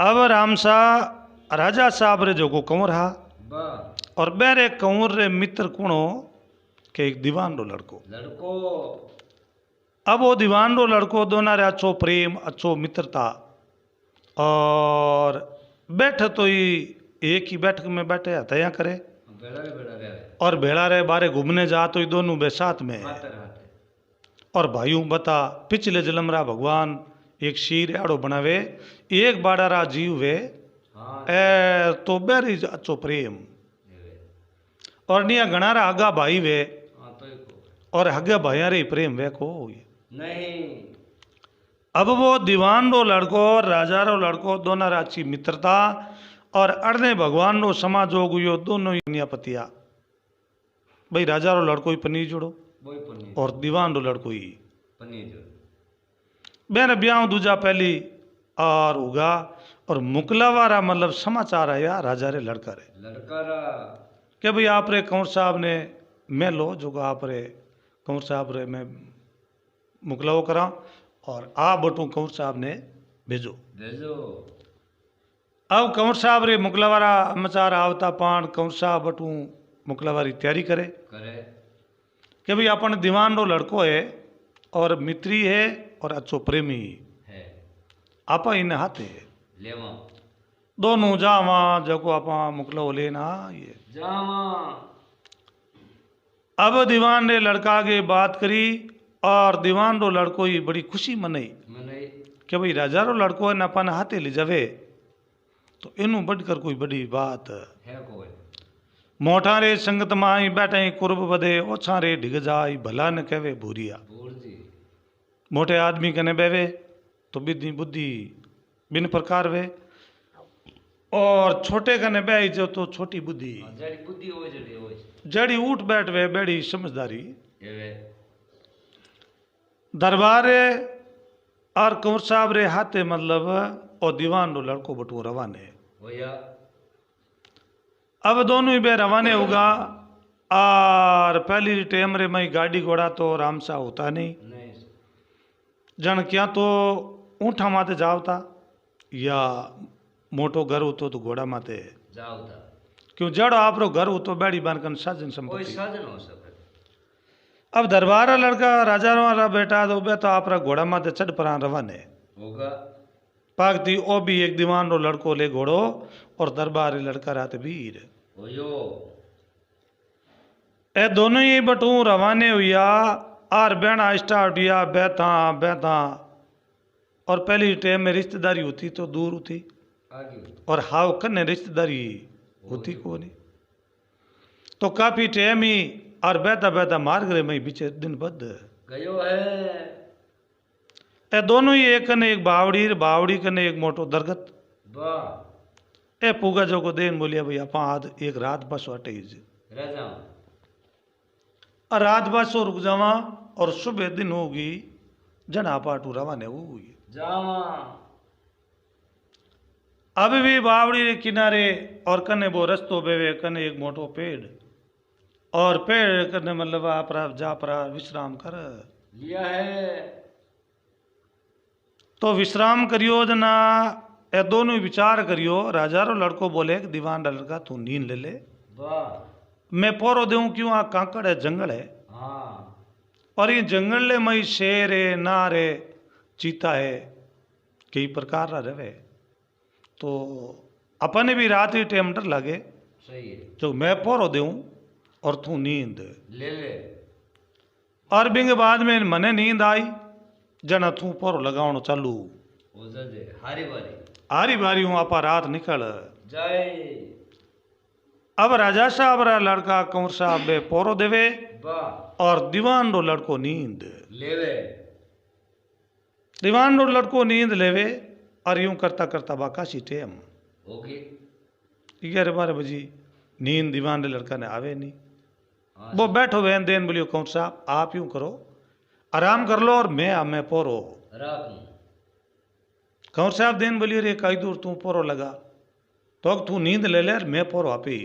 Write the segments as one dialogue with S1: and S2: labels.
S1: अब राम सा राजा साहब रे जो कंवर हा
S2: वाह
S1: और बेरे कंवर रे मित्र कुणो के एक दीवान रो लड़को
S2: लड़को
S1: अब वो दीवान रो लड़को दोना रे अच्छो प्रेम अच्छो मित्रता और बैठ तो ही एक ही बैठक में बैठे हतया करे
S2: बेड़ा रे
S1: और भेड़ा रे बारे घूमने जा तो ये दोनों बे साथ में
S2: हाथे हाथे
S1: और भाइयों बता पिछले जन्म रा भगवान एक शीर आड़ो बनावे एक बाड़ा रा जीव वे
S2: हाँ
S1: ए तो बेरी अच्छो प्रेम और निया घना रा आगा भाई वे
S2: हाँ तो एक
S1: और हगे भाइया रे प्रेम वे को
S2: नहीं
S1: अब वो दीवान रो लड़को और राजा रो लड़को दोनों रा अच्छी मित्रता और अड़ने भगवान रो समाजोग यो दोनों ही पतिया भाई राजा रो लड़को ही पनीर जोड़ो
S2: वही पनीर
S1: और दीवान रो लड़को ही
S2: पनीर जो
S1: बेन ब्याह दूजा पहली और होगा और मुकलावारा मतलब समाचार आया राजा रे लड़का रे
S2: लड़का रा
S1: कि भाई आप रे कंवर साहब ने मैं लो जो आप रे कंवर साहब रे मैं मुकलावो करा और आप बटू कंवर साहब ने भेजो
S2: भेजो
S1: अब कंवर साहब रे मुकलावारा समाचार आवता पान कंवर साहब बटू मुकलावारी तैयारी करे
S2: करे
S1: कि भाई अपन दीवान रो लड़को है और मित्री है और अच्छो प्रेमी
S2: है
S1: आप इन हाथे
S2: लेवा
S1: दोनों जावा जको आप मुकलो लेना ये
S2: जावा
S1: अब दीवान रे लड़का के बात करी और दीवान रो लड़को ही बड़ी खुशी मनाई
S2: मने
S1: कि भाई राजा रो लड़को है अपन हाथे ले जावे तो इनू बढ़कर कोई बड़ी बात
S2: है कोई
S1: मोटा रे संगत माई बैठे कुर्ब बदे ओछा रे ढिग जाई भला न कहवे भूरिया
S2: बोल जी
S1: मोटे आदमी कने बेवे तो बिद्दी बुद्धि बिन प्रकार वे और छोटे कने बे जो तो छोटी बुद्धि
S2: जड़ी बुद्धि हो जड़ी हो
S1: जड़ी उठ बैठ वे बड़ी समझदारी
S2: एवे
S1: दरबार रे और कंवर साहब रे हाथे मतलब और दीवान रो लड़को बटू रवाने
S2: होया
S1: अब दोनों ही बे रवाने होगा और पहली टाइम रे मई गाड़ी घोड़ा तो आराम सा होता नहीं
S2: नहीं
S1: जन क्या तो ऊँठा माते जावता या मोटो घर होतो तो घोड़ा माते
S2: जाओ था
S1: क्यों जड़ आप रो घर हो तो बैड़ी बानकन साजन
S2: कोई
S1: संपत्ति
S2: साधन हो सके
S1: अब दरबार रा लड़का राजा वाला बेटा तो बे तो आप रा घोड़ा माते चढ़ परा रवाने
S2: होगा
S1: पागती ओ भी एक दीवान रो लड़को ले घोड़ो और दरबार रे लड़का रात वीर
S2: होयो
S1: ए दोनों ही बटू रवाने हुआ आर बहना स्टार्ट हुआ बैठा बैठा और पहली टाइम में रिश्तेदारी होती तो दूर होती
S2: आगे
S1: और हाव कन्ने रिश्तेदारी होती को नहीं तो काफी टाइम ही और बैठा बैठा मार गए मैं बीचे दिन बद
S2: गयो है
S1: ए दोनों ही एक कने एक बावड़ी कने एक मोटो दरगत
S2: वाह
S1: ए पूगा जो को देन बोलिया भाई अपा आज एक रात बस अटे
S2: राजा
S1: और रात बस रुक जावा और सुबह दिन होगी जना पाटू रवाने हुई
S2: जावा
S1: अब भी बावड़ी के किनारे और कने वो रस्तो बेवे कने एक मोटो पेड़ और पेड़ कने मतलब आप जा परा विश्राम कर
S2: लिया है
S1: तो विश्राम करियो जना ए दोनों ही विचार करियो राजा रो लड़को बोले कि दीवान रा लड़का तू नींद ले ले
S2: वाह
S1: मैं पोरो देऊं क्यों आ कांकड़ है जंगल है
S2: हाँ
S1: और ये जंगल ले मई शेर है नार है चीता है कई प्रकार रा रहे तो अपने भी रात ही टाइम डर लगे
S2: सही है
S1: जो मैं पोरो देऊं और तू नींद
S2: ले ले
S1: और बिंग बाद में मने नींद आई जना तू पोरो लगावनो चालू
S2: हो जाजे हारी बारी
S1: आरी बारी हूँ आपा रात निकल
S2: जाए
S1: अब राजा साहब रा लड़का कंवर साहब बे पोरो देवे
S2: वाह
S1: और दीवान रो लड़को नींद
S2: लेवे
S1: दीवान रो लड़को नींद लेवे और यूं करता करता बाकाशी टेम
S2: होगी
S1: 11-12 बजे नींद दीवान रे लड़का ने आवे नहीं
S2: हाँ
S1: वो बैठो बहन देन बोलियो कंवर साहब आप यूं करो आराम कर लो और मैं पोरो
S2: राखूं
S1: कंवर साहब देन बोलियो रे कई दूर तू पोरो लगा तो तू नींद ले ले और मैं पोरो आपी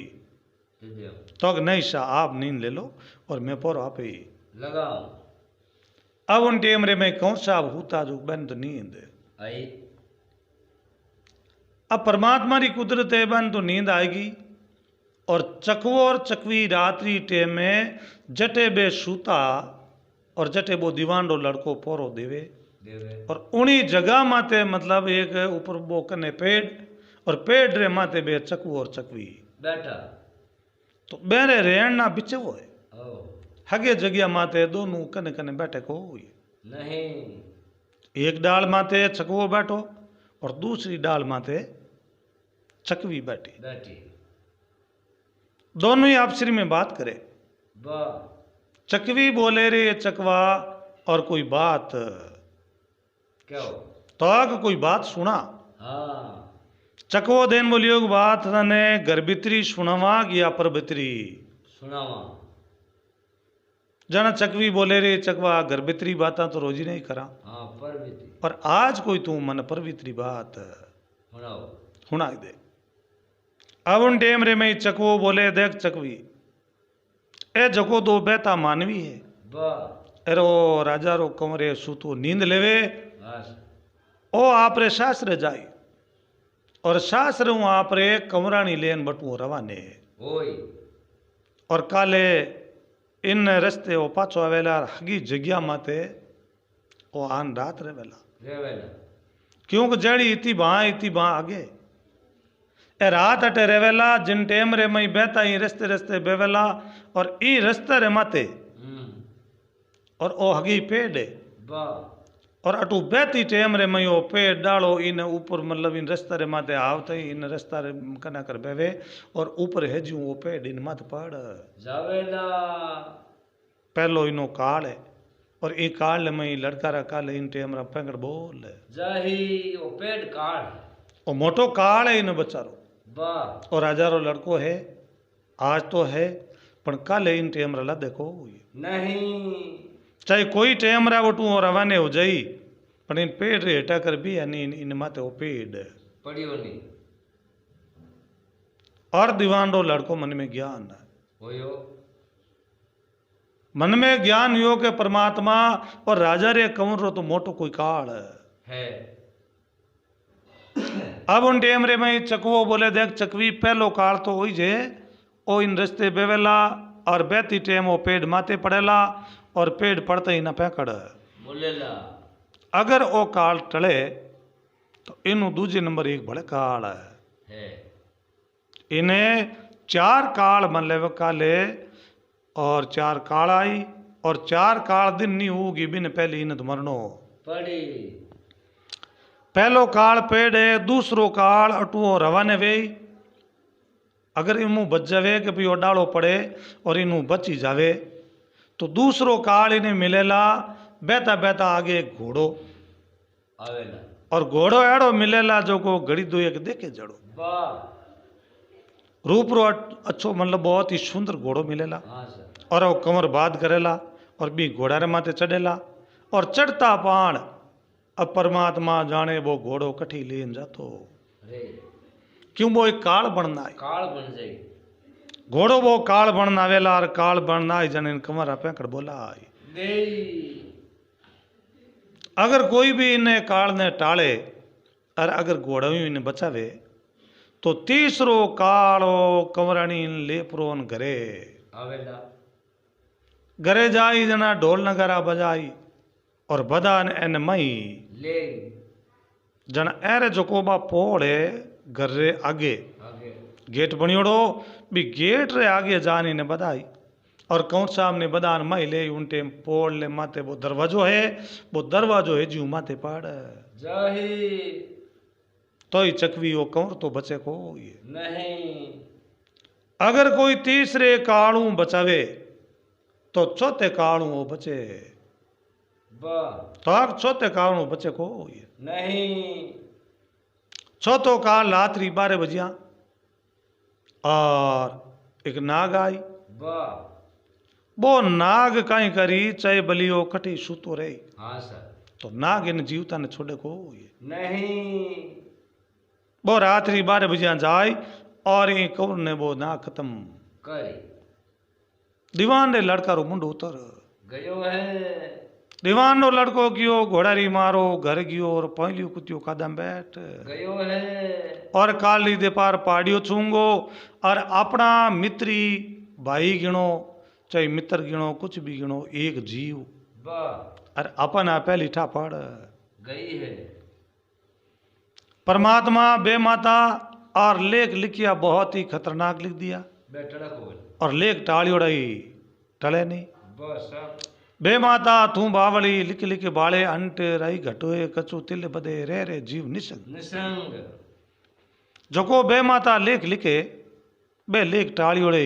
S2: दे
S1: तो नहीं सा आप नींद ले लो और मैं पोरो आपी
S2: लगाओ
S1: अब उन टेम रे मैं कंवर साहब होता जो बन तो नींद
S2: आई
S1: अब परमात्मा की कुदरत है बन तो नींद आएगी और चकवो और चकवी रात्रि टेम में जटे बे सूता और जटे वो दीवान रो लड़को पोरो देवे
S2: देवे
S1: और उन्हीं जगह माते मतलब एक ऊपर वो कने पेड़ और पेड़ रे माते बे चकवो और चकवी
S2: बैठा
S1: तो बेरे रेण ना बिचे वो है
S2: ओ
S1: हगे जगह माते दोनों कने कने बैठे को हुई
S2: नहीं
S1: एक डाल माते चकवो बैठो और दूसरी डाल माते चकवी बैठी
S2: बैठी
S1: दोनों ही आपसी में बात करे
S2: बा
S1: चकवी बोले रे चकवा और कोई बात
S2: क्या हो
S1: तो आग कोई बात सुना
S2: हाँ
S1: चकवो देन बोलियो कि बात ने घर भीतरी सुनावा गया पर भीतरी
S2: सुनावा
S1: जना चकवी बोले रे चकवा घर भीतरी बात तो रोजी नहीं करा
S2: हाँ पर भी थी
S1: और आज कोई तू मन पर भीतरी बात
S2: सुनाओ
S1: सुना दे अब उन टेम रे में चकवो बोले देख चकवी ए जको दो बेता मानवी है
S2: बा
S1: एरो राजा रो कंवरे सूतो नींद लेवे
S2: बस
S1: ओ आपरे शास्त्र जाई और शास्त्र हूँ आपरे कंवरानी लेन बटू रवाने
S2: ओई
S1: और काले इन रस्ते ओ पाछो आवेला हगी जग्या माते ओ आन रात रेवेला
S2: रेवेला
S1: क्योंकि जड़ी इती बाँ आगे ए रात अटे रेवेला जिन टेम रे मई बेता ई रस्ते रस्ते बेवेला और ई रस्ते रे माते और ओ हगी पेड़ है
S2: बा
S1: और अटू बेती टेम रे मई ओ पेड़ डालो इन ऊपर मतलब इन रस्ते रे माते आवते इन रस्ता रे कना कर बेवे और ऊपर है जू वो पेड़ इन मत पड़
S2: जावेला
S1: पहलो इनो काल है और ई काल में लड़का रा काल इन टेम रा पेंगड़ बोल
S2: जाही ओ पेड़ काढ़
S1: ओ मोटो काल है इन बचारो
S2: बा
S1: और राजा रो लड़को है आज तो है पण काल इन टेम रा ला देखो
S2: नहीं
S1: चाहे कोई टेम रा वटू और रवाने हो जाई पण इन पेड़ रे हटा कर भी यानी इन माते वो पेड़
S2: पड़ियो नहीं
S1: और दीवान रो लड़को मन में ज्ञान
S2: होयो
S1: मन में ज्ञान यो के परमात्मा और राजा रे कंवर रो तो मोटो कोई काल
S2: है
S1: अब उन टेम रे में चकवो बोले देख चकवी पहलो काल तो हुई जे ओ इन रस्ते बेवेला और बेती टेम वो पेड़ माते पड़ेला और पेड़ पड़ते ही न पैकड़
S2: बोलेला
S1: अगर ओ काल टले तो इनु दूजे नंबर एक बड़े काल
S2: है
S1: इन्हें चार काल मन ले काले और चार काल आई और चार काल दिन नहीं होगी बिन पहले इन मरनो
S2: पड़ी
S1: पहलो काल पेड़ है दूसरो काल अटुओ रवाने वे अगर इनू बच जावे कि भाई डालो पड़े और इनू बची जावे तो दूसरो काल इन्हें मिलेला बेता बेता आगे एक घोड़ो
S2: आवेला
S1: और घोड़ो एड़ो मिलेला जो को घड़ी दो एक देखे जड़ो
S2: बा
S1: रूप रो अच्छो मतलब बहुत ही सुंदर घोड़ो मिलेला
S2: हाँ सर
S1: और वो कमर बाद करेला और भी घोड़ा रे माथे चढ़ेला और चढ़ता पाण अब परमात्मा जाने वो घोड़ो कठी लेन जातो
S2: अरे
S1: क्यों वो एक काल बनना है
S2: काल बन जाई
S1: घोड़ो वो काल बनना वेला और काल बनना है जन इन कमर पैकड़ बोला है
S2: देई
S1: अगर कोई भी इन्हें काल ने टाले और अगर घोड़ा ही इन्हें बचावे तो तीसरो कालो कंवरानी लेपरोन घरे
S2: आवेला
S1: घरे जाई जना ढोल नगारा बजाई और बदान एन मई
S2: ले
S1: जन एर जोकोबा पोड़े घर रे आगे
S2: आगे
S1: गेट बनियोड़ो भी गेट रे आगे जानी ने बधाई और कौन साहब ने बदान मई ले उनटे पोड़ ले माते वो दरवाजो है जी माते पाड़
S2: जाही
S1: तो ही चकवी वो कंवर तो बचे को ये
S2: नहीं
S1: अगर कोई तीसरे कालू बचावे तो चौथे कालू वो बचे
S2: बा
S1: तो आप चौथे कालू बचे को ये
S2: नहीं
S1: चौथो काल रात्रि 12 बजिया और एक नाग आई
S2: बा
S1: वो नाग कहीं करी चाहे बलियो कटी सूतो रही
S2: हाँ सर
S1: तो नाग इन जीवता ने छोड़े को ये
S2: नहीं
S1: वो रात्रि 12 बजिया जाए और ये कंवर ने वो नाग खत्म
S2: करी
S1: दीवान रे लड़का रो मुंड उतर
S2: गयो है
S1: दीवान रो लड़को कियो घोड़ारी मारो घर गियो और पहलियो कुतियो कादम बैठ
S2: गयो है
S1: और काली दे पार पहाड़ियों छूंगो और अपना मित्री भाई गिनो चाहे मित्र गिनो कुछ भी गिनो एक जीव
S2: वाह
S1: और अपन आ पहली ठापड़
S2: गई है
S1: परमात्मा बेमाता और लेख लिखिया बहुत ही खतरनाक लिख दिया
S2: बैठड़ा खोल
S1: और लेख टाली उड़ाई टले नहीं
S2: बस अब
S1: बेमाता तू बावली लिख लिख बाले अंट रही घटोए कचू तिल बदे रे जीव निसंग
S2: निसंग
S1: जको बेमाता लेख लिखे बे लेख टाली उड़े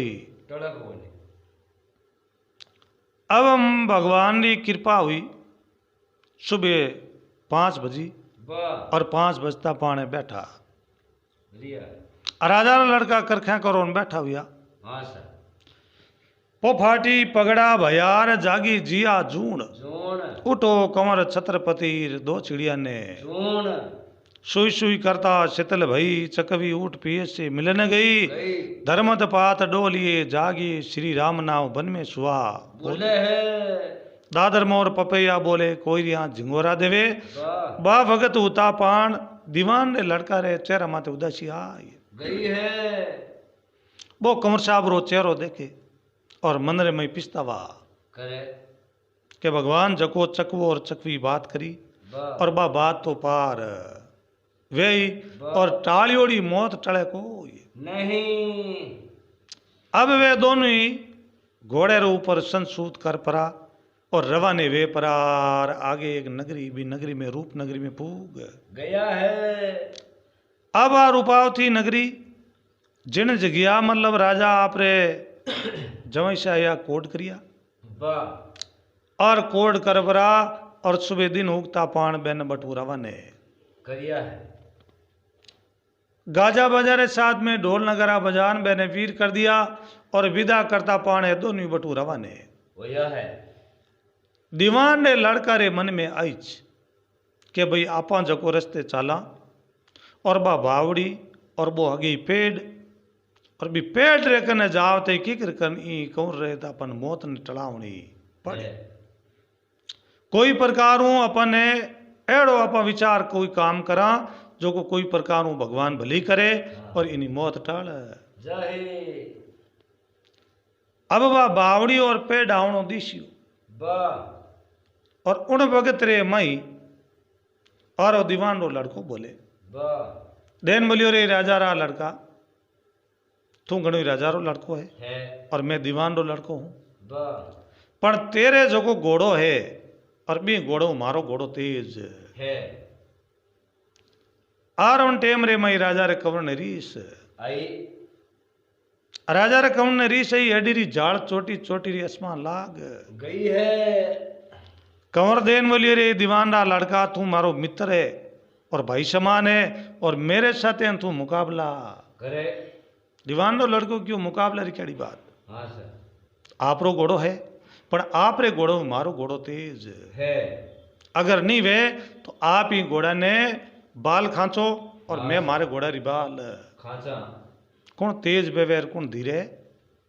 S2: टड़ा खोल
S1: अब हम भगवान की कृपा हुई सुबह 5 बजी
S2: वाह
S1: और 5 बजता पाने बैठा
S2: रिया
S1: राजा रा लड़का करख्या करो बैठा हुआ
S2: हाँ सर
S1: पो फाटी पगड़ा भयार जागी जिया जूण
S2: जोन
S1: उठो कंवर छत्रपति दो चिड़िया ने
S2: जोन
S1: सुई सुई करता शीतल भई चकवी उठ पिए से मिलन गई
S2: गई
S1: धर्मत पात डोलिए जागी श्री राम नाव बन में सुहा
S2: बोले है
S1: दादर मोर पपैया बोले कोई यहाँ झिंगोरा देवे
S2: वाह
S1: बा भगत उता पान दीवान ने लड़का रे चेहरा माते उदासी आई
S2: गई है
S1: वो कंवर साहब रो चेहरो देखे और मंदिर में पिछतावा
S2: करे
S1: के भगवान जको चकवो और चकवी बात करी
S2: वाह
S1: और बा बात तो पार वे और टालियोड़ी मौत टले को
S2: नहीं
S1: अब वे दोनों ही घोड़े रे ऊपर संसूत कर परा और रवाने वे परार आगे एक नगरी भी नगरी में रूप नगरी में पूग
S2: गया है
S1: अब आ रूपावती नगरी जिन जगिया मतलब राजा आपरे जवैसा या कोड करिया
S2: वाह
S1: और कोड करबरा और सुबह दिन उगता पान बेन बटू रवाने
S2: करिया है
S1: गाजा बाजारे साथ में ढोल नगरा बजान बेने वीर कर दिया और विदा करता पाने दोनों बटू रवाने
S2: वो यह है
S1: दीवान ने लड़का रे मन में आईच के भाई आपा जको रस्ते चाला और बा बावड़ी और वो अगी पेड़ और भी पेड़ रे कने जावते किकर कन ई कौर रहे तो अपन मौत ने टलावनी पड़े
S2: है।
S1: कोई प्रकार हूँ अपन एड़ो अपन विचार कोई काम करा जो को कोई प्रकार हूँ भगवान भली करे और इनी मौत टाल
S2: जय
S1: अब वह बावड़ी और पेड़ आवणो दिशियो
S2: वाह
S1: और उन भगत रे मई और वो दीवान रो लड़को बोले
S2: वाह
S1: देन बोलियो रे राजा रा लड़का तू घणो ही राजा रो लड़को है और मैं दीवान रो लड़को हूँ
S2: वाह
S1: पर तेरे जो को घोड़ो है और बी घोड़ो मारो घोड़ो तेज
S2: है
S1: आर उन टेम रे मई राजा रे कंवर ने रीस
S2: आई
S1: राजा रे कंवर ने रीस आई एडीरी झाड़ चोटी चोटी री आसमान लाग
S2: गई है
S1: कंवर देन बोलिए रे दीवान रा लड़का तू मारो मित्र है और भाई समान है और मेरे साथ है तू मुकाबला
S2: करे
S1: दीवान रो लड़को क्यों मुकाबला री केड़ी बात
S2: हाँ सर
S1: आप रो घोड़ो है पर आप रे घोड़ो मारो घोड़ो तेज
S2: है
S1: अगर नहीं वे तो आप ही घोड़ा ने बाल खांचो और मैं मारे घोड़ा री बाल
S2: खाचा
S1: कौन तेज बेवेर कौन धीरे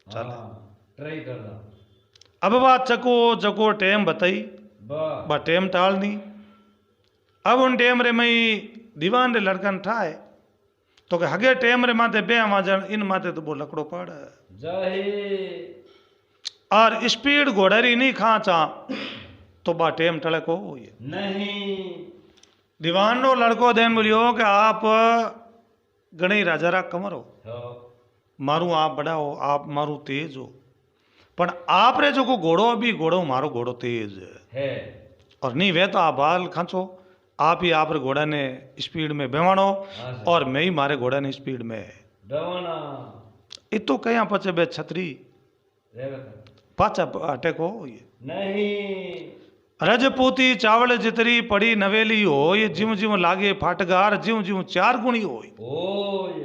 S1: चल
S2: ट्राई करना
S1: अब बात चको जको टेम बताई
S2: वाह
S1: बा टेम टालनी अब उन टेम रे मई दीवान रे लड़कन ठाए तो के हगे टेम रे माथे बे आवाजन इन माथे तो वो लकड़ो पड़
S2: जय
S1: और स्पीड घोड़ा री नहीं खाचा तो बा टेम टले को ये
S2: नहीं
S1: दीवान रो लड़को देन बोलियो कि आप गणई राजा रा कमर हो मारू आप बड़ा हो आप मारू तेज हो पर आप रे जो को घोड़ो भी घोड़ो मारो घोड़ो तेज
S2: है
S1: और नहीं वे तो आप बाल खांचो आप ही आप रे घोड़ा ने स्पीड में बेवाणो
S2: हाँ सर।
S1: और मैं ही मारे घोड़ा ने स्पीड में
S2: दवाना
S1: इतो कया पचे बे छतरी पाचा अटैक हो ये
S2: नहीं
S1: रजपूती चावल जितरी पड़ी नवेली हो ये जिम जिम लागे फाटगार जिम जिम 4 गुणी हो
S2: ओए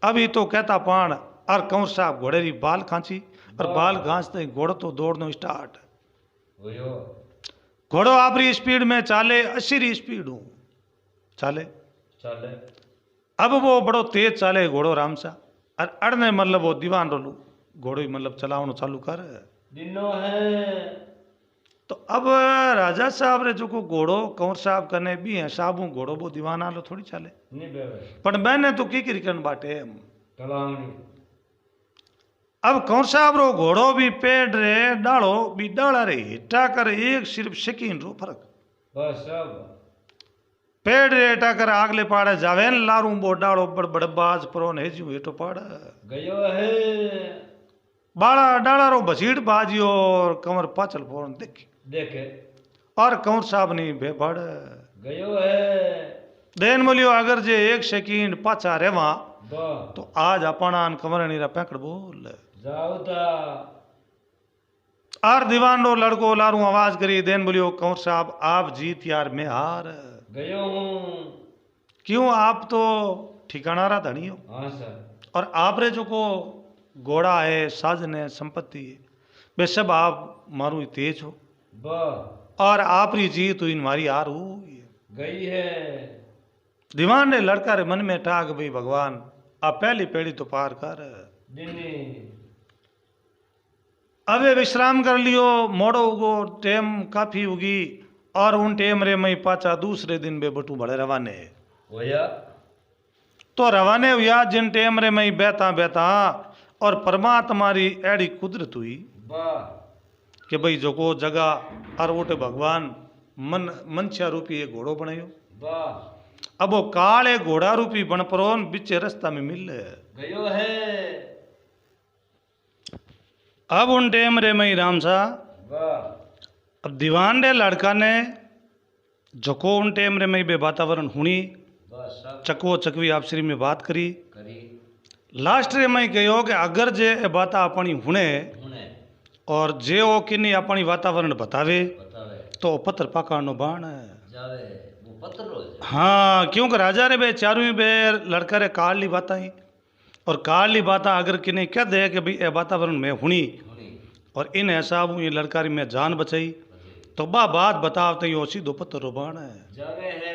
S1: अभी तो कहता पान और कंवर साहब घोड़े री बाल खांची और बाल घांचते घोड़ो तो दौड़नो स्टार्ट
S2: ओयो
S1: घोड़ो आपरी स्पीड में चाले 80 री स्पीड हूँ चाले
S2: चले
S1: अब वो बड़ो तेज चाले घोड़ो राम सा और अड़ने मतलब वो दीवान रोलू घोड़ो ही मतलब चलावनो चालू कर
S2: दिनो है
S1: तो अब राजा साहब रे जो को घोड़ो कंवर साहब कने भी है साबू घोड़ो वो दीवाना लो थोड़ी चले
S2: नहीं बेवे
S1: पर मैंने तो की करिकन बाटे हम
S2: तलावनी
S1: अब कंवर साहब रो घोड़ो भी पेड़ रे डालो भी डाला रे हिटा कर एक सिर्फ शकीन रो फर्क
S2: बस सब
S1: पेड़ रे हिटा कर आगले पाड़े जावे न लारू बो डालो बड़ बड़ बाज परोन है जी हेठो पाड़
S2: गयो है
S1: बाड़ा डाला रो बसीड़ बाजियो और कंवर पाचल फोरन देखी
S2: देखे
S1: और कंवर साहब नहीं बेबड़
S2: गयो है
S1: देन बोलियो अगर जे एक सेकंड पाछा रेवा
S2: बा
S1: तो आज अपना कंवर नीरा पैकड़ बोल
S2: जाओ ता
S1: आर दीवान रो लड़को लारू आवाज करी देन बोलियो कंवर साहब आप जीत यार मैं हार
S2: गयो हूँ
S1: क्यों आप तो ठिकाना रहा धनी हो
S2: हाँ सर
S1: और आप रे जो को घोड़ा है साजन है संपत्ति है वे सब आप मारू तेज हो
S2: बा
S1: और आप री जीत हुई मारी हार हुई
S2: गई है
S1: दीवान ने लड़का रे मन में टाक भाई भगवान आप पहली पेड़ी तो पार कर
S2: दिनी
S1: अबे विश्राम कर लियो मोड़ो उगो टेम काफी होगी और उन टेम रे मई पाचा दूसरे दिन बे बटू बड़े रवाने
S2: होया
S1: तो रवाने हुआ जिन टेम रे मई बेता बेता और परमात्मा री एड़ी कुदरत हुई
S2: बा
S1: कि भाई जो को जगह और उठे भगवान मन मनछा रूपी एक घोड़ो बनायो
S2: बा
S1: अब वो काले घोड़ा रूपी बन परोन बिचे रास्ता में मिल
S2: गयो है
S1: अब उन टेम रे मई राम सा
S2: बा
S1: अब दीवान रे लड़का ने जको उन टेम रे मई बे वातावरण हुनी
S2: बा सब
S1: चकवो चकवी आपसरी में बात करी
S2: करी
S1: लास्ट रे मई कहो कि अगर जे ए बात अपनी हुने
S2: हुने
S1: और जे ओ किन्नी अपनी वातावरण बतावे
S2: बतावे
S1: तो पत्थर पकानो बाण
S2: जावे वो पत्थर रोज
S1: हाँ क्योंकि राजा रे बे चारों बे लड़का रे काली बाता ही और काली बाता अगर किन्ने कह दे कि भाई ए वातावरण में हुनी
S2: हुनी
S1: और इन हिसाब ये लड़का री में जान बचाई तो बा बात बतावते ही सीधो पत्थर रो बाण
S2: जावे है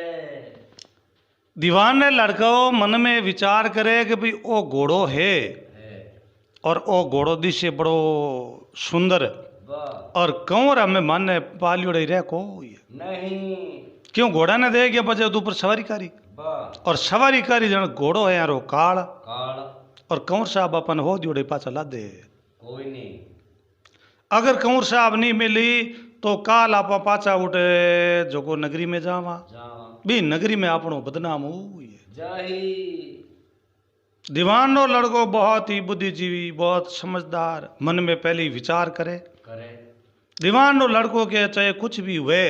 S1: दीवान ने लड़का मन में विचार करे कि भाई ओ घोड़ो है और ओ घोड़ो दिशे बड़ो सुंदर
S2: बा
S1: और कंवर हमें माने पालियोड़े रह को
S2: नहीं
S1: क्यों घोड़ा ने दे गया बजे ऊपर सवारी करी
S2: बा
S1: और सवारी करी जन घोड़ो है यारो काल
S2: काल
S1: और कंवर साहब अपन हो दियोड़े पाछा ला दे
S2: कोई नहीं
S1: अगर कंवर साहब नहीं मिली तो काल आप पाछा उठे जो को नगरी में जावा
S2: जावा
S1: भी नगरी में आपनो बदनाम हो
S2: जाही
S1: दीवान नो लड़को बहुत ही बुद्धिजीवी बहुत समझदार मन में पहले ही विचार करे
S2: करे
S1: दीवान नो लड़को के चाहे कुछ भी हुए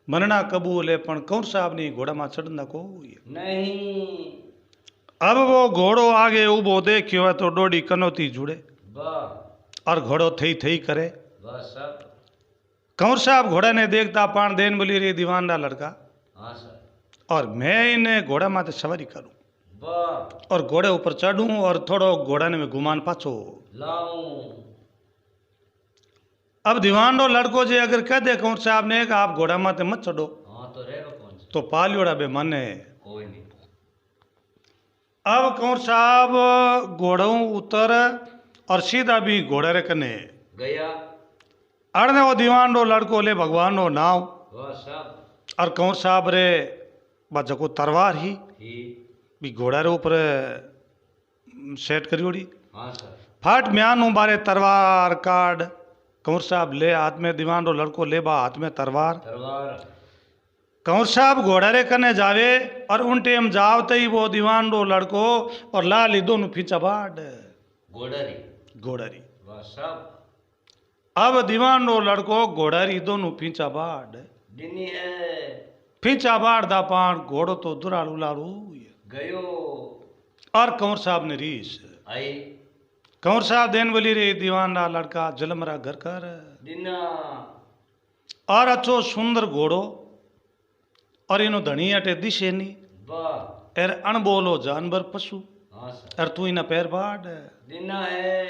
S1: मनना कबूल है पण कंवर साहब ने घोड़ा में चढ़ना को
S2: नहीं
S1: अब वो घोड़ो आगे उबो देखियो है तो डोडी कनौती जुड़े
S2: बा
S1: और घोड़ो थई थई करे
S2: बा सब
S1: कंवर साहब घोड़ा ने देखता पान देन बोली रे दीवान रा लड़का
S2: हाँ सर
S1: और मैं इन्हें घोड़ा माथे सवारी करूं
S2: बा
S1: और घोड़े ऊपर चढ़ूं और थोड़ो घोड़ा ने में घुमान पाछो
S2: लाऊं
S1: अब दीवान रो लड़को जे अगर कह दे कंवर साहब ने कि आप घोड़ा माथे मत चढ़ो
S2: हाँ तो रहेगा कौन सा
S1: तो पालियोड़ा बे माने
S2: कोई नहीं
S1: अब कंवर साहब घोड़ों उतर और सीधा भी घोड़े रे कने
S2: गया
S1: अड़ने वो दीवान रो लड़को ले भगवान रो नाव
S2: बा सब
S1: और कंवर साहब रे बजको तलवार ही
S2: ही
S1: भी घोड़ा रे ऊपर सेट करियोड़ी
S2: हाँ सर
S1: फाट म्यान बारे तलवार काट कंवर साहब ले हाथ में दीवान रो लड़को ले बा हाथ में तलवार
S2: तलवार
S1: कंवर साहब घोड़ा रे कने जावे और उन टेम जावते ही वो दीवान रो लड़को और लाली दोनों फीचा बाड
S2: गोडरी
S1: घोड़ारी
S2: बा सब
S1: अब दीवान रो लड़को घोड़ारी दोनों फीचा बाड
S2: दिनी है
S1: फीचा बाड दा पान घोड़ो तो दुरालू लारू
S2: गयो
S1: और कंवर साहब ने रीस
S2: आई
S1: कंवर साहब देन बोली रे दीवान रा लड़का जलमरा घर कर
S2: दिना
S1: और अच्छो सुंदर घोड़ो और इनो धनी अटे दिशे नी
S2: बा
S1: एर अणबोलो जानवर पशु
S2: हाँ सर
S1: एर तू इना पैर बाड
S2: दिना है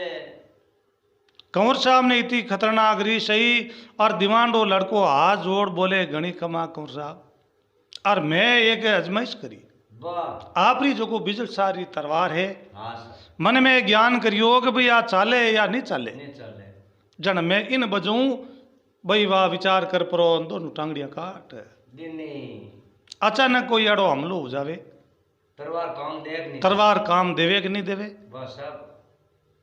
S1: कंवर साहब ने इतनी खतरनाक री सही और दीवान रो लड़को हाथ जोड़ बोले गणी कमा कंवर साहब और मैं एक अजमाइश करी
S2: बा
S1: आपरी जो को बिजल सारी तलवार है
S2: हाँ सर
S1: मन में ज्ञान करियो कि भाई आ चाले या नहीं चाले
S2: नहीं चले
S1: जन मैं इन बजाऊं भाई वाह विचार कर परो दोनों टांगड़ियां काट।
S2: दिनी
S1: अचानक कोई अड़ो हमलो हो जावे,
S2: तलवार काम देख नहीं
S1: तलवार काम देवे कि नहीं देवे।
S2: बस सब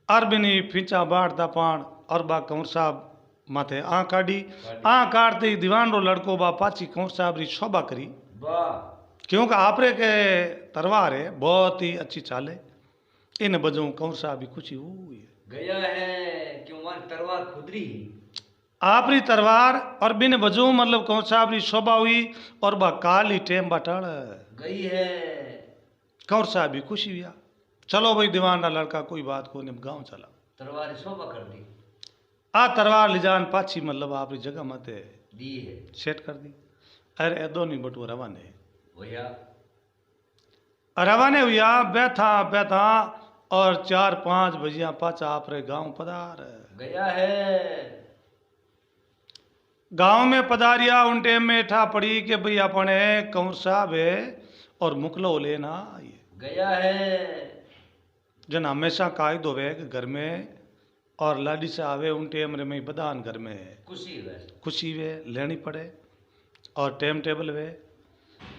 S1: अरबिनी फिंचा बाढ़ता पान और बा कंवर साहब माथे आ काढ़ी। आ काटते ही दीवान रो लड़को बा पाची कंवर साहब री शोभा करी,
S2: वाह
S1: क्योंकि आपरे के तलवार है बहुत ही अच्छी चाले। इन बजू कंवर साहब भी खुशी हुई है।
S2: गया है क्यों वहां तलवार खुदरी
S1: आपरी तलवार और बिन बजू मतलब कंवर साहब री शोभा हुई और बा काली टेम बटाड़
S2: गई है।
S1: कंवर साहब भी खुशी हुआ। चलो भाई दीवान रा लड़का कोई बात को नहीं गाँव चला।
S2: तलवार शोभा कर दी
S1: आ तलवार लिजान पाछी मतलब आपरी जगह मत
S2: दी है
S1: सेट कर दी। अरे दो नहीं बटू रवाने
S2: भैया
S1: रवाने हुआ बैठा बैठा और 4-5 बजिया पाचा आपरे गांव पधार।
S2: गया है
S1: गांव में पधारिया उन टेम में ठा पड़ी कि भाई अपने कंवर साहब है और मुकलो लेना आइए।
S2: गया है
S1: जन हमेशा कायद होवे कि घर में और लाडी से आवे उन टेम रे में बदान घर में
S2: खुशी वैसे
S1: खुशी वे लेनी पड़े और टाइम टेबल वे।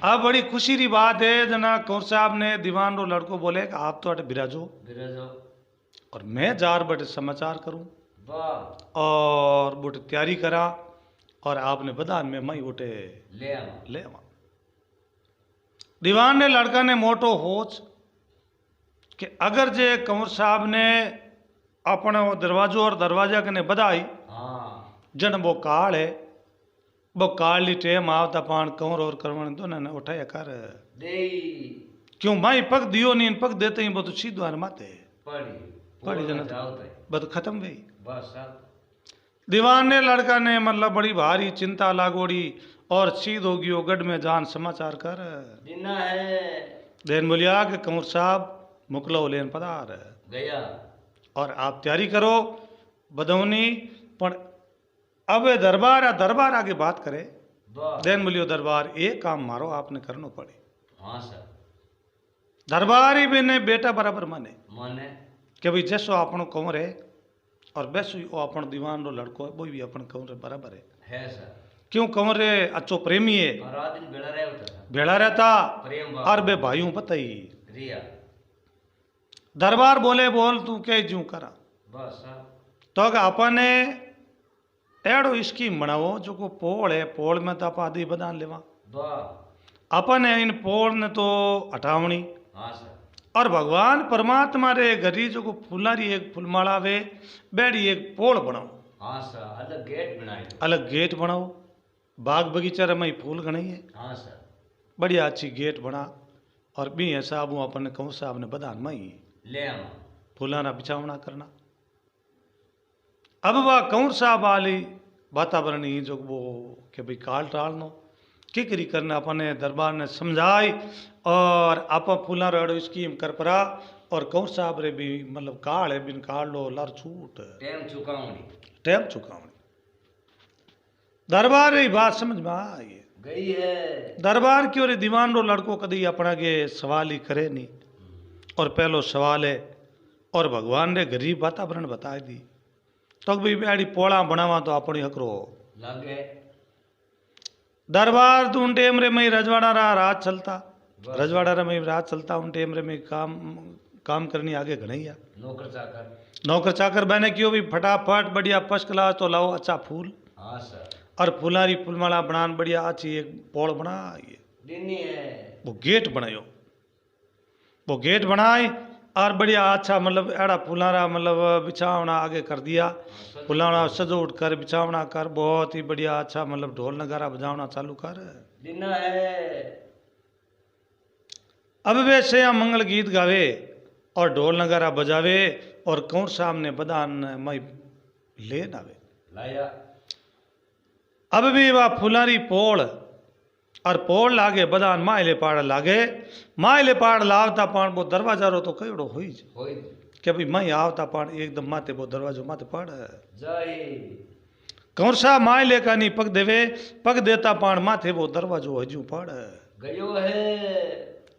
S1: अब बड़ी खुशी की बात है जना कंवर साहब ने दीवान रो लड़को बोले कि आप तो अटे बिराजो
S2: बिराजो
S1: और मैं जार बटे समाचार करूं
S2: वाह
S1: और बुट तैयारी करा और आपने बदान में मई उठे
S2: ले आवा
S1: ले आवा। दीवान ने लड़का ने मोटो होच कि अगर जे कंवर साहब ने अपने वो दरवाजो और दरवाजा कने बधाई
S2: हाँ
S1: जन वो काल है वो काल ली टेम आवता पान कंवर और करवण दोनों ने उठाया कर
S2: दे
S1: क्यों माई पग दियो नहीं पग देते ही बहुत सीधो आर माते
S2: पड़ी
S1: पड़ी जना
S2: जाओ
S1: बद खत्म गई।
S2: बस सब
S1: दीवान ने लड़का ने मतलब बड़ी भारी चिंता लागोड़ी और सीध हो गयो गढ़ में जान समाचार कर
S2: दिना है
S1: देन बोलिया कि कंवर साहब मुकलो लेन पधार
S2: गया
S1: और आप तैयारी करो बदौनी पण अब दरबार आगे बात करे।
S2: वाह
S1: देन बोलियो दरबार एक काम मारो आपने करनो पड़े।
S2: हाँ सर
S1: दरबार ही ने बेटा बराबर माने
S2: माने
S1: कि भाई जैसो आपनो कंवर है और वैसो ही अपन दीवान रो लड़को है वो भी अपन कंवर बराबर है
S2: सर
S1: क्यों कंवर रे अच्छो प्रेमी है
S2: और रात दिन बेड़ा रहे होता था
S1: भेड़ा रहता
S2: प्रेम
S1: और बे भाइयों पता ही।
S2: रिया
S1: दरबार बोले बोल तू के जू करा
S2: बस सब
S1: तो कि अपने एड़ो स्कीम बनाओ जो को पोल है पोल में तो आप आदि बदान लेवा
S2: वाह
S1: अपन इन पोल ने तो हटावनी
S2: हाँ सर
S1: और भगवान परमात्मा रे घरी जो को फुलारी एक फुलमाला वे बैड़ी एक पोल बनाओ
S2: हाँ सर अलग गेट बनाए
S1: अलग गेट बनाओ बाग बगीचा रे मई फूल गणाई है
S2: हाँ सर
S1: बढ़िया अच्छी गेट बना और बी हिसाब हूँ अपन कंवर साहब ने बदान मई
S2: ले आवा
S1: फूलाना बिछावना करना। अब वह कंवर साहब वाली वातावरण ही जो वो कि भाई काल टालनो की करी करना अपने दरबार ने समझाई और आप फूला रेड़ो स्कीम कर परा और कंवर साहब रे भी मतलब काल है बिन काल लो लर छूट
S2: टाइम चुकावनी
S1: टाइम चुकावनी। दरबार री बात समझ में आई
S2: गई है
S1: दरबार की और दीवान रो लड़को कदी अपना के सवाल ही करे नहीं और पहलो सवाल है और भगवान ने गरीब वातावरण बता दी तो भाई बेड़ी पोला बनावा तो अपनी हकरो
S2: लागे
S1: दरबार तो उन टेम रे में रजवाड़ा रहा रात चलता रजवाड़ा रे में रात चलता उन टेम रे में काम करनी आगे घनैया नौकर चाकर बहने क्यों भी फटाफट बढ़िया फर्स्ट क्लास तो लाओ अच्छा फूल
S2: हाँ सर
S1: और फुलारी फुलमाला बनान बढ़िया अच्छी एक पोल बना ये
S2: दिनी है
S1: वो गेट बनायो वो गेट बनाई और बढ़िया अच्छा मतलब एड़ा फुलारा मतलब बिछावना आगे कर दिया फुलाना सजोट कर बिछावना कर बहुत ही बढ़िया अच्छा मतलब ढोल नगारा बजावना चालू कर
S2: दिना है
S1: अब वे से मंगल गीत गावे और ढोल नगारा बजावे और कंवर साहब ने बदान मई ले नावे
S2: लाया
S1: अब भी वह फुलारी पोल और पोल लागे बदान माइले पाड़ लागे माइले पाड़ लावता पाण वो दरवाजा रो तो कईड़ो होई
S2: होई
S1: कि भाई मई आवता पाण एकदम माते वो दरवाजो माते पाड़
S2: जय
S1: कंवर साहब माय लेका नहीं पग देवे पग देता पाण माथे वो दरवाजो हजू पाड़
S2: गयो है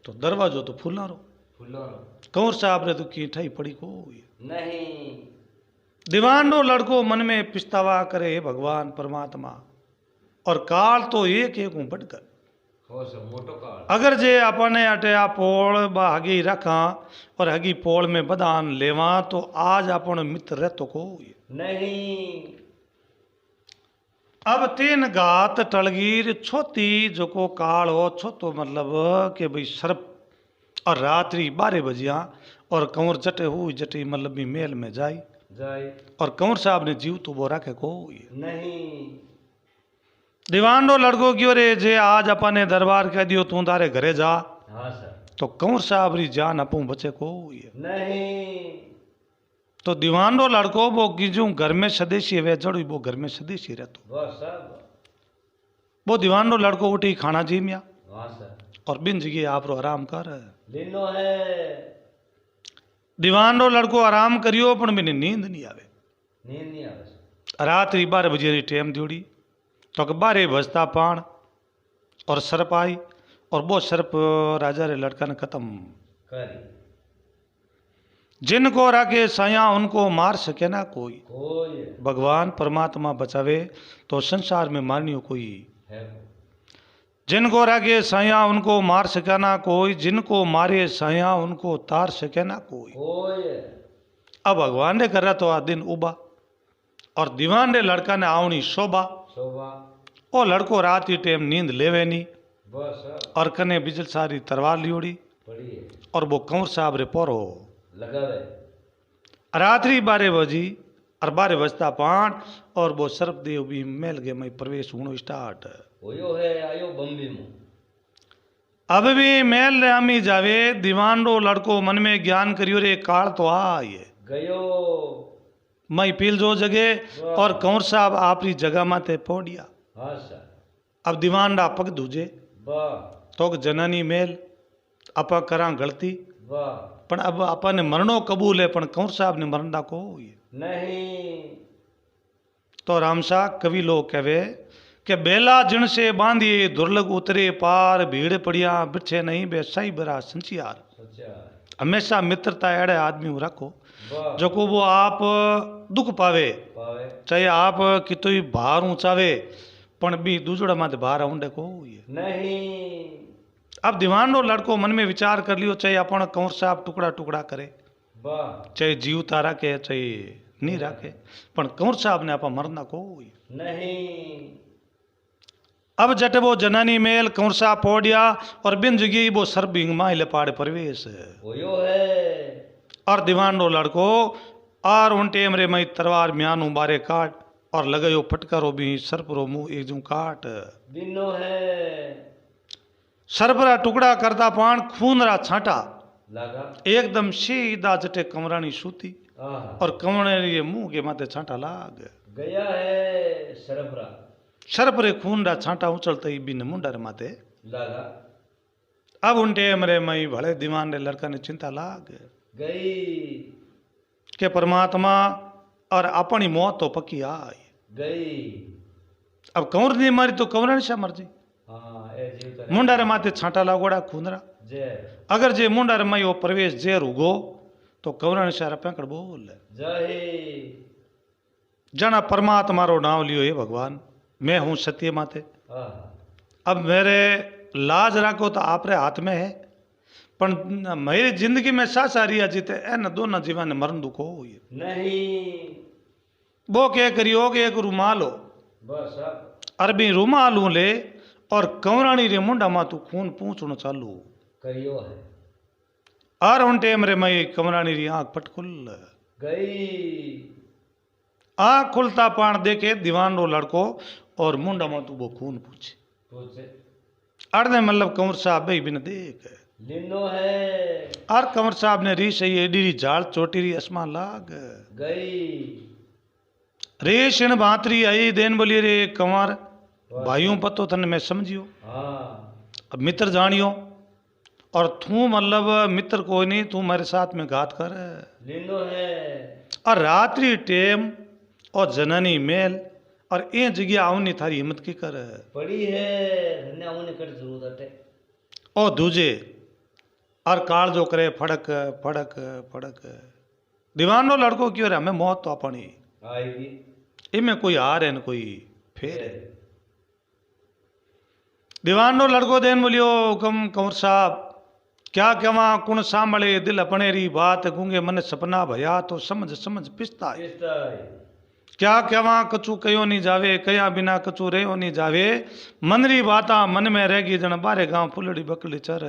S1: तो दरवाजो तो फुलारो
S2: फुलो
S1: कंवर साहब रे तो की ठाई पड़ी को
S2: नहीं
S1: दीवानो लड़को मन में पिछतावा करे हे भगवान परमात्मा, और काल तो एक एक हूं बढ़कर।
S2: हो सब मोटो काल।
S1: अगर जे अपने अटे आ पोल बा हगी रखा और हगी पोल में बदान लेवा तो आज अपन मित्र रहतो को
S2: नहीं।
S1: अब तीन घात टलगीर छोती जो को काल हो छोतो मतलब के भाई सर्प और रात्रि 12 बजिया और कंवर जटे हुई जटी मतलब भी मेल में जाई और कंवर साहब ने जीव तो वो रखे को
S2: नहीं।
S1: दीवानो लड़को क्यों रे जे आज अपने दरबार कह दियो तू तारे घरे जा।
S2: हाँ सर।
S1: तो कंवर साहब री जान अपू बचे को
S2: नहीं।
S1: तो दीवानो लड़को वो गिजू घर में सदेशी वे जड़ू वो घर में सदेशी रहतो
S2: वाह साहब।
S1: वो दीवानो लड़को उठी खाना जीमिया
S2: हाँ सर।
S1: और बिन जगह आप रो आराम कर
S2: लिनो है।
S1: दीवानो लड़को आराम करियो पण मैंने नींद नहीं आवे।
S2: नींद नहीं आवे सर।
S1: रात्रि 12 बजे री टाइम दियोड़ी तो 12 बजता पान और सर्प आई और वो सर्प राजा रे लड़का ने खत्म
S2: करी।
S1: जिनको राखे साया उनको मार सके ना कोई।
S2: कोई
S1: भगवान परमात्मा बचावे तो संसार में मारनियो कोई
S2: है।
S1: जिनको राखे साया उनको मार सके ना कोई, जिनको मारे साया उनको तार सके ना कोई। अब भगवान ने करा तो आ दिन उबा और दीवान ने लड़का ने आवनी शोभा। ओ लड़को रात ही टाइम नींद लेवे नहीं
S2: बस
S1: और कने बिजल सारी तलवार लियोड़ी और वो कंवर साहब रे पोरो
S2: लगावे।
S1: रात्रि 12 बजी और 12 बजता 5 और वो सर्पदेव भी मेल गए मैं प्रवेश होनो स्टार्ट
S2: होयो है आयो बम्बी मु।
S1: अब भी मेल रामी जावे दीवान रो लड़को मन में ज्ञान करियो रे काल तो आए
S2: गयो
S1: मैं पील जो जगह और कंवर साहब आपरी जगह माते पौड़िया।
S2: हाँ सर।
S1: अब दीवान रा पग दूजे
S2: वाह
S1: तो जननी मेल आपा करा गलती
S2: वाह।
S1: पण अब आपने मरणो कबूल है पण कंवर साहब ने मरण को
S2: नहीं।
S1: तो रामसा कवि लोग कहे कि बेला जिन से बांधिए दुर्लभ उतरे पार भीड़ पड़िया बिछे नहीं बे सही बरा संचियार। हमेशा मित्रता एड़े आदमी रखो जो को वो आप दुख पावे चाहे आप कितोई भार ऊंचावे पण भी दूजड़ा माते भार आउंडे को
S2: नहीं।
S1: अब दीवान रो लड़को मन में विचार कर लियो चाहे अपन कंवर साहब टुकड़ा टुकड़ा करे चाहे जीवता रखे चाहे नहीं रखे पण कंवर साहब ने आपा मरना को
S2: नहीं।
S1: अब जट वो जननी मेल कंवर साहब पोड़िया और बिन जगी वो सरबिंग माइले पाड़े प्रवेश
S2: होयो है।
S1: और दीवान रो लड़को और उन टेम रे मई तलवार म्यानू बारे काट और लगायो फटकारो भी सर्प रो मुंह एक जू काट
S2: बिनो है।
S1: सर्प रा टुकड़ा करता पान खून रा छांटा
S2: लगा
S1: एकदम सीधा जटे कमरानी सूती और कमरे मुंह के माथे छांटा लाग
S2: गया है। सरफरा
S1: सर्प रे खून रा छांटा उछलते ही बिन मुंडा रे माथे
S2: लगा।
S1: अब उन टेम रे मई भले दीवान रे लड़का ने चिंता लाग
S2: गई
S1: के परमात्मा और अपनी मौत तो पक्की आई
S2: गई।
S1: अब कंवर नहीं मारी तो कंवर शा मर जी। मुंडा रे माथे छांटा लागोड़ा खूनरा अगर जे मुंडा रे मई वो प्रवेश जेर उगो तो कंवर सारा पैंकड़ बोल जना परमात्मा रो नाम लियो हे भगवान मैं हूं सत्य माते। अब मेरे लाज रखो तो आप रे हाथ में है पण मेरी जिंदगी में सा सारी जीते एन दोनों जीवन ने मरण दुखो
S2: नहीं।
S1: वो क्या करियो कि एक रुमाल हो
S2: बस
S1: अरबी रुमाल ले और कंवरानी रे मुंडा मा तू खून पूछनो चालू
S2: करियो है।
S1: और उन टेम रे मई कंवरानी री आंख पटकुल
S2: गई।
S1: आंख खुलता पान देखे दीवान रो लड़को और मुंडा मा तू वो खून पूछे अड़ने मतलब कंवर साहब भाई बिन देख
S2: लिनो है।
S1: और कंवर साहब ने री सही एडी झाड़ चोटी री आसमान लाग
S2: गई।
S1: रे शिण भातरी आई देन बोली रे कंवर भाइयों पतो तने मैं समझियो अब मित्र जानियो और तू मतलब मित्र कोई नहीं तू मेरे साथ में घात कर
S2: लिनो है।
S1: और रात्रि टेम और जननी मेल और ये जगह आवनी थारी हिम्मत की कर
S2: पड़ी है धन्य आवने कर जरूरत है।
S1: ओ दूजे और काल जो करे फड़क फड़क फड़क दीवान रो लड़को क्यों रे हमें मौत तो अपनी
S2: आएगी
S1: इनमें कोई हार है न कोई फेर है। दीवान रो लड़को देन बोलियो हुकम कंवर साहब क्या कहवा कुण सांभळे दिल अपने री बात गूंगे मन सपना भया तो समझ समझ पिसता है।
S2: किसता है
S1: क्या कहवा कछु कयो नहीं जावे कया बिना कछु रहो नहीं जावे मन री बाता मन में रहेगी जन बारे गांव फुलड़ी बकली चर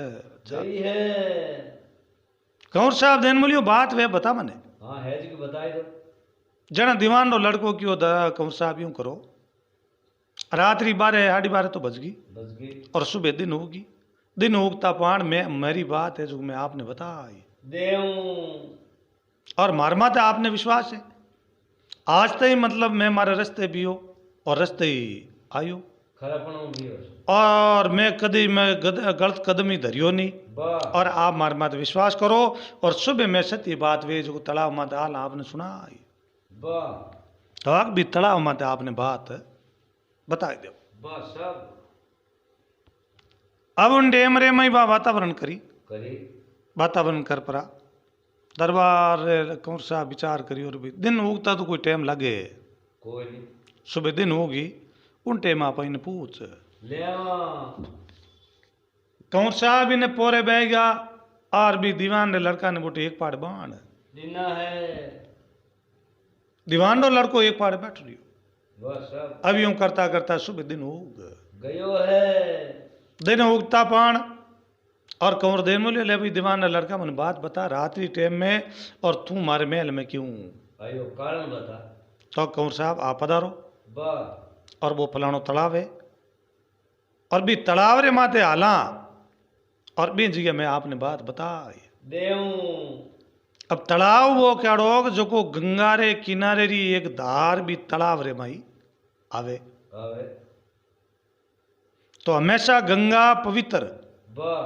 S2: सही है
S1: कंवर साहब देन बोलियो बात वे बता मने
S2: हाँ है जी बताए दो
S1: जन दीवान रो लड़को क्यों दा कंवर साहब यूं करो रात्रि 12 साढ़े 12 तो बज गई
S2: बस गई
S1: और सुबह दिन होगी दिन उगता पान में मेरी बात है जो मैं आपने बताई
S2: देऊं
S1: और मार माते आपने विश्वास है आज तक ही मतलब मैं मारे रस्ते भी हो और रस्ते ही आयो
S2: खरापणों भी हो
S1: और मैं कभी मैं गलत कदम ही धरियो नहीं
S2: वाह
S1: और आप मारे माते विश्वास करो और सुबह में सत्य बात वे जो तालाब माते आल आपने सुनाई
S2: वाह
S1: तो आग भी तालाब माते आपने बात बता दो।
S2: वाह सब
S1: अब उन डेमरे में बा वातावरण करी
S2: करी
S1: वातावरण कर परा दरबार कंवर साहब विचार करी और भी दिन उगता तो कोई टाइम लगे
S2: कोई नहीं
S1: सुबह दिन होगी उन टाइम आप इन्हें पूछ
S2: ले आवा
S1: कंवर साहब इन्हें पोरे बह गया और भी दीवान ने लड़का ने बोटे एक पाड़ बाण
S2: दीना है
S1: दीवान रो लड़को एक पाड़ बैठ रही
S2: वाह सब
S1: अब यूं करता करता सुबह दिन उग
S2: गयो है
S1: दिन उगता पान और कंवर देन बोले ले भाई दीवान ने लड़का मन बात बता रात्रि टाइम में और तू मारे महल में क्यों
S2: आयो कारण बता
S1: तो कंवर साहब आप पधारो
S2: वाह
S1: और वो फलानो तालाब है और भी तालाब रे माते आला और भी जगह में आपने बात बताई
S2: देऊं
S1: अब तालाब वो क्या रोग जो को गंगा रे किनारे री एक धार भी तालाब रे माई आवे
S2: आवे
S1: तो हमेशा गंगा पवित्र
S2: वाह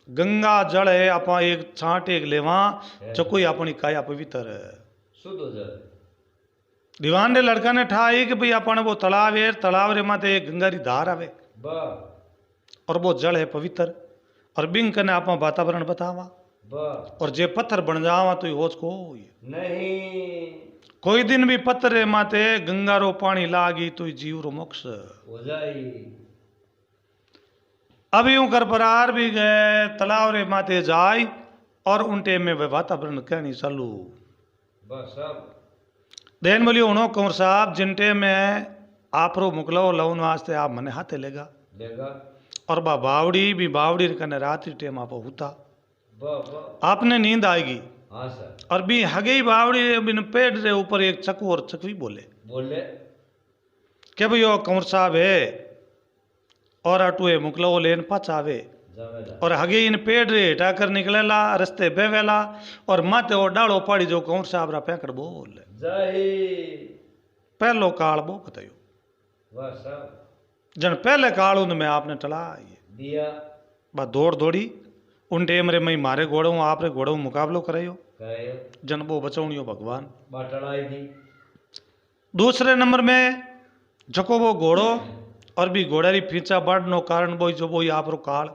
S1: गंगा जल है आपा एक छांट एक लेवा जो कोई अपनी काया पवित्र है
S2: शुद्ध हो जाए
S1: दीवान रे लड़का ने ठाई कि भाई अपन वो तालाब रे माते एक गंगा री धार आवे
S2: वाह
S1: और वो जल है पवित्र और बिंग कने आपा वातावरण बतावा
S2: वाह
S1: और जे पत्थर बन जावा तो होच को
S2: नहीं
S1: कोई दिन भी पत्थर रे माते गंगा रो पानी लागी तो जीव रो मोक्ष
S2: हो जाई
S1: अब यूं कर परार भी गए तालाब रे माते जाय और उनटे में वे वातावरण कहनी चालू
S2: बस सब
S1: देन बोलियो उनो कंवर साहब जिनटे में आप रो मुकलो लवन वास्ते आप मने हाथे लेगा
S2: लेगा
S1: और बा बावड़ी कने रात्रि टेम आप होता
S2: वाह वाह
S1: आपने नींद आएगी
S2: हाँ सर
S1: और भी हगई बावड़ी बिन पेड़ रे ऊपर एक चकू और चकवी बोले
S2: बोले
S1: क्या भाई यो कंवर साहब है और अटुए मुकलो लेन पाचावे
S2: जावेला
S1: और हगे इन पेड़ रे हटा कर निकलेला रस्ते बेवेला और माते और डालो पाड़ी जो कंवर साहब रा पैकड़ बोल
S2: जाही
S1: पहलो काल बो बतायो
S2: वाह सब
S1: जन पहले काल उन में आपने टलाई
S2: दिया
S1: बा दौड़ दौड़ी उन टेम रे मई मारे घोड़ों आप रे घोड़ों मुकाबलो करायो
S2: कहे
S1: जन वो बचौनियो भगवान
S2: बाटड़ाई दी
S1: दूसरे नंबर में जको वो घोड़ो और भी घोड़ा री फींचा बढ़नो कारण वो जो वो आप रो काल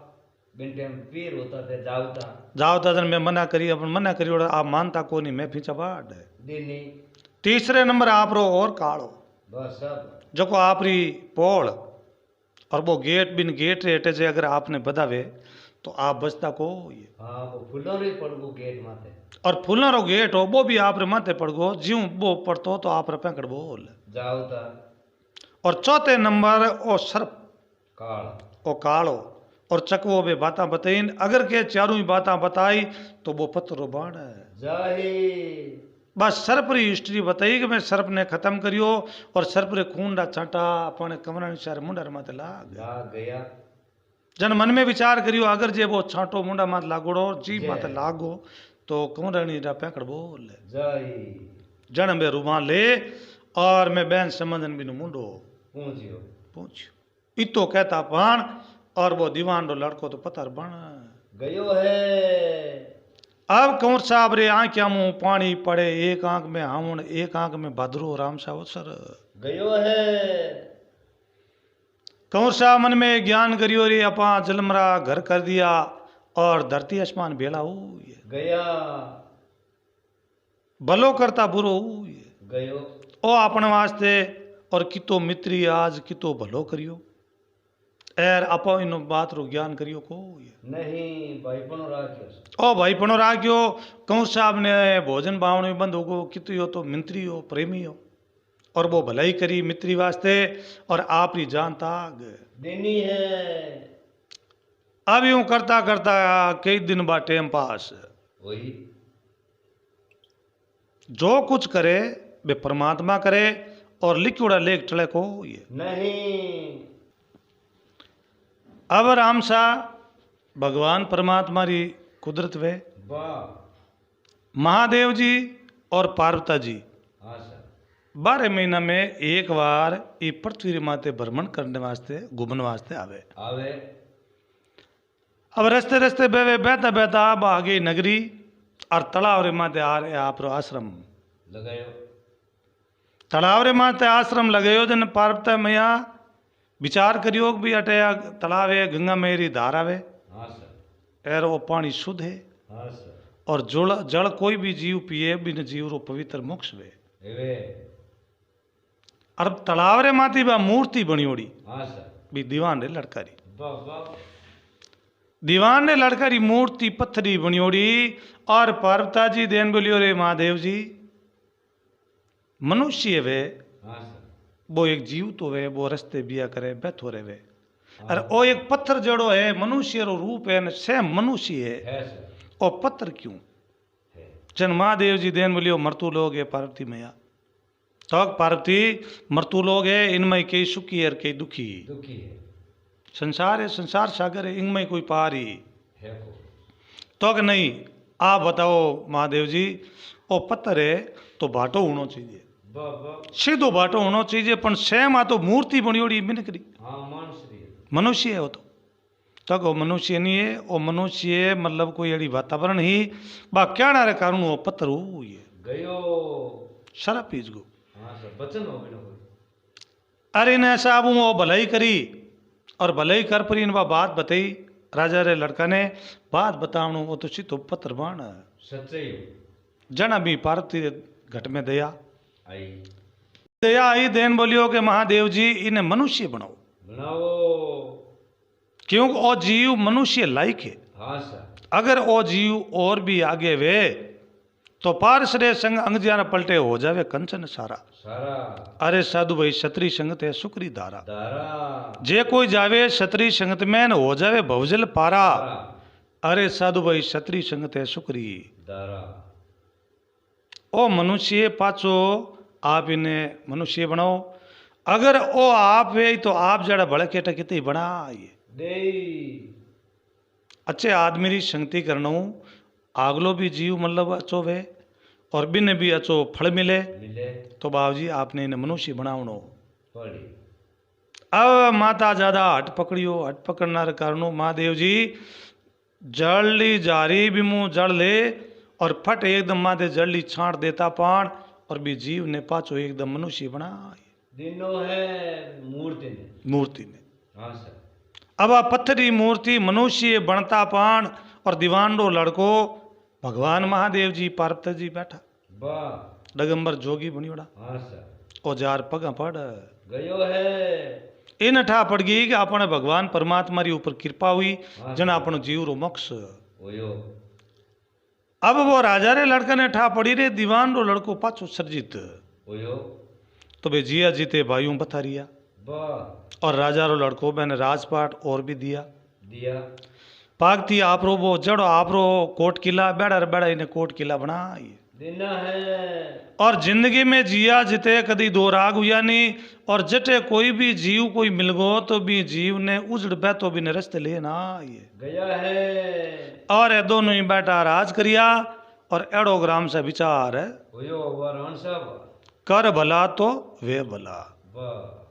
S2: बिन टाइम पीर होता थे जावता
S1: जाओ दादन मैं मना करी अपन मना करी और आप मानता को नहीं मैं फींचा बाढ़
S2: दिनी
S1: तीसरे नंबर आप रो और कालो
S2: बस सब
S1: जको आप री पोल और वो गेट बिन गेट रे हटे जे अगर आपने बदावे तो आप बचता को ये
S2: हाँ वो फुल्लो रे पड़गो गेट माथे
S1: और फूलना रो गेट हो वो भी आप रे माथे पड़ गो ज्यों वो पड़तो तो आप रे पैंकड़ बोल
S2: जावता
S1: और चौथे नंबर ओ सर्प
S2: काल
S1: ओ कालो और चकवो बे बाता बताइन अगर के चारों ही बाता बताई तो वो पत्थरो बाण है
S2: जाही
S1: बस सर्प री हिस्ट्री बताई कि मैं सर्प ने खत्म करियो और सर्प रे खून रा छांटा अपने कमरा निशार मुंडा रे माथे लाग
S2: लाग गया
S1: जन मन में विचार करियो अगर जे वो छांटो मुंडा माथे लागोड़ो जी
S2: जय।
S1: माथे लागो तो कमरानी रा पैकड़ बोल
S2: जाही
S1: जन में रुमाल ले और मैं बैन समझन बिनु मुंडो
S2: पहुंचियो
S1: पूछ इतो कहता पान और वो दीवान रो लड़को तो पत्थर बन
S2: गयो है
S1: अब कंवर साहब रे आंख्या मुंह पानी पड़े एक आंख में हावण एक आंख में भाद्रो राम साहब सर
S2: गयो है
S1: कंवर साहब मन में ज्ञान करियो रे अपा जलमरा घर कर दिया और धरती आसमान बेला हुई
S2: गया
S1: भलो करता बुरो हुए
S2: गयो
S1: ओ अपने वास्ते और कितो मित्री आज कितो भलो करियो एर आपो इन बात रो ज्ञान करियो को
S2: नहीं भाईपणो राख्यो छे।
S1: ओ भाई पनो राख्यो कहूँ साहब ने भोजन बावण में बंद होगो कितो हो तो मित्री हो प्रेमी हो और वो भलाई करी मित्री वास्ते और आप ही जान ताग
S2: देनी है
S1: अब यूं करता करता कई दिन बाद टाइम पास
S2: वही
S1: जो कुछ करे वे परमात्मा करे और लिखुड़ा लेख टले को ये
S2: नहीं
S1: अब राम सा भगवान परमात्मा री कुदरत वे
S2: वाह
S1: महादेव जी और पार्वता जी
S2: हाँ सर
S1: 12 महीना में एक बार ये पृथ्वी माते भ्रमण करने वास्ते घूमने वास्ते आवे
S2: आवे
S1: अब रस्ते रस्ते बेवे बहता बहता अब आगे नगरी और तालाव रे माते आ रहे आप रो आश्रम
S2: लगायो
S1: तालाव रे माते आश्रम लगायो जन पार्वता मैया विचार करियो कि भी अटे तालाव है गंगा मेरी धार आवे
S2: हाँ सर
S1: एर वो पानी शुद्ध है
S2: हाँ सर
S1: और जल जल कोई भी जीव पिए बिन जीव रो पवित्र मोक्ष वे
S2: एवे
S1: और तालाव रे माती बा मूर्ति बनियोड़ी
S2: हाँ सर
S1: भी दीवान रे लड़कारी
S2: वाह वाह
S1: दीवान ने लड़कारी मूर्ति पत्थरी बनियोड़ी और पार्वता जी देन बोलियो रे महादेव जी मनुष्य वे
S2: हाँ सर
S1: वो एक जीव तो वे वो रस्ते बिया करे बैठो रे वे और वो एक पत्थर जड़ो है मनुष्य रो रूप है सेम मनुष्य
S2: है सर
S1: और पत्थर क्यों
S2: है
S1: जन महादेव जी देन बोलियो मृत्यु लोग है पार्वती मैया तो पार्वती मृत्यु लोग है इनमें कई सुखी है और कई दुखी
S2: दुखी है
S1: संसार है संसार सागर है इनमें कोई पार ही
S2: है को
S1: तो कि नहीं आप बताओ महादेव जी वो पत्थर है तो बाटो होना चाहिए
S2: वाह वाह
S1: सीधो बाटो होना चाहिए पण सेम आ तो मूर्ति बनियोड़ी मिनकरी
S2: हाँ मानसरी है
S1: मनुष्य है वो तो वो मनुष्य नहीं है वो मनुष्य मतलब कोई अड़ी वातावरण ही बा क्या रे कारण वो पत्थर हो ये
S2: गयो
S1: शराब पीज गो
S2: हाँ सर बचन हो गयो
S1: अरे ने साहब वो भलाई करी और भलाई कर पर इन बात बताई राजा रे लड़का ने बात बतावणो वो तो सीधो पत्थर बाण
S2: सच्चाई
S1: जना भी पार्वती रे घट में दया
S2: आई
S1: दया आई देन बोलियो कि महादेव जी इन्हें मनुष्य बनाओ
S2: बनाओ
S1: क्योंकि ओ जीव मनुष्य लायक है
S2: हाँ सर
S1: अगर ओ जीव और भी आगे वे तो पारसरे संग अंगजिया पलटे हो जावे कंचन सारा
S2: सारा
S1: अरे साधु भाई क्षत्रिय संगत है सुकरी धारा
S2: दारा
S1: जे कोई जावे क्षत्रिय संगत में न हो जावे भवजल पारा
S2: दारा
S1: अरे साधु भाई क्षत्रिय संगत है सुकरी
S2: दारा
S1: ओ मनुष्य पाचो आप इन्हें मनुष्य बनाओ अगर ओ आप वे तो आप जड़ा भड़के टकिते बनाइए
S2: दे
S1: अच्छे आदमी री संगति करनो आगलो भी जीव मतलब अच्छो वे और बिन भी अच्छो फल मिले
S2: मिले
S1: तो बाबूजी आपने इन्हें मनुष्य बनावनो
S2: पड़ी
S1: अब माता ज्यादा हट पकड़ियो हट पकड़ना रे कारणो महादेव जी जड़ी जारी भी मुंह जड़ ले और फट एकदम माथे जड़ी छांट देता पान और भी जीव ने पाचो एकदम मनुष्य बनाए
S2: दिनो है मूर्ति ने
S1: मूर्ति ने
S2: हाँ सर
S1: अब आ पत्थरी मूर्ति मनुष्य बनता पान और दीवानडो लड़को भगवान महादेव जी पार्वती जी बैठा
S2: वाह
S1: डगंबर जोगी बनियोड़ा
S2: हाँ सर
S1: औजार पगा पड़
S2: गयो है
S1: इन ठा पड़ गई कि अपने भगवान परमात्मा री ऊपर कृपा हुई
S2: हाँ
S1: जन अपन जीव रो मोक्ष
S2: ओयो
S1: अब वो राजा रे लड़का ने ठा पड़ी रे दीवान रो लड़को पाछो सर्जित
S2: ओयो
S1: तो बे जिया जीते भाइयों बता रिया
S2: वाह
S1: और राजा रो लड़को मैंने राजपाट और भी दिया
S2: दिया
S1: पागती आप रो वो जड़ो आप रो कोट किला बेड़ा रे बेड़ा इन्हें कोट किला बनाई
S2: देना है
S1: और जिंदगी में जिया जिते कदी दो राग हुआ नहीं और जटे कोई भी जीव कोई मिल गो तो भी जीव ने उजड़ बे तो भी ने रस्ते लेना ये
S2: गया है
S1: और ये दोनों ही बेटा राज करिया और एड़ो ग्राम से विचार है
S2: ओयो वाराण साहब
S1: कर भला तो वे भला
S2: वाह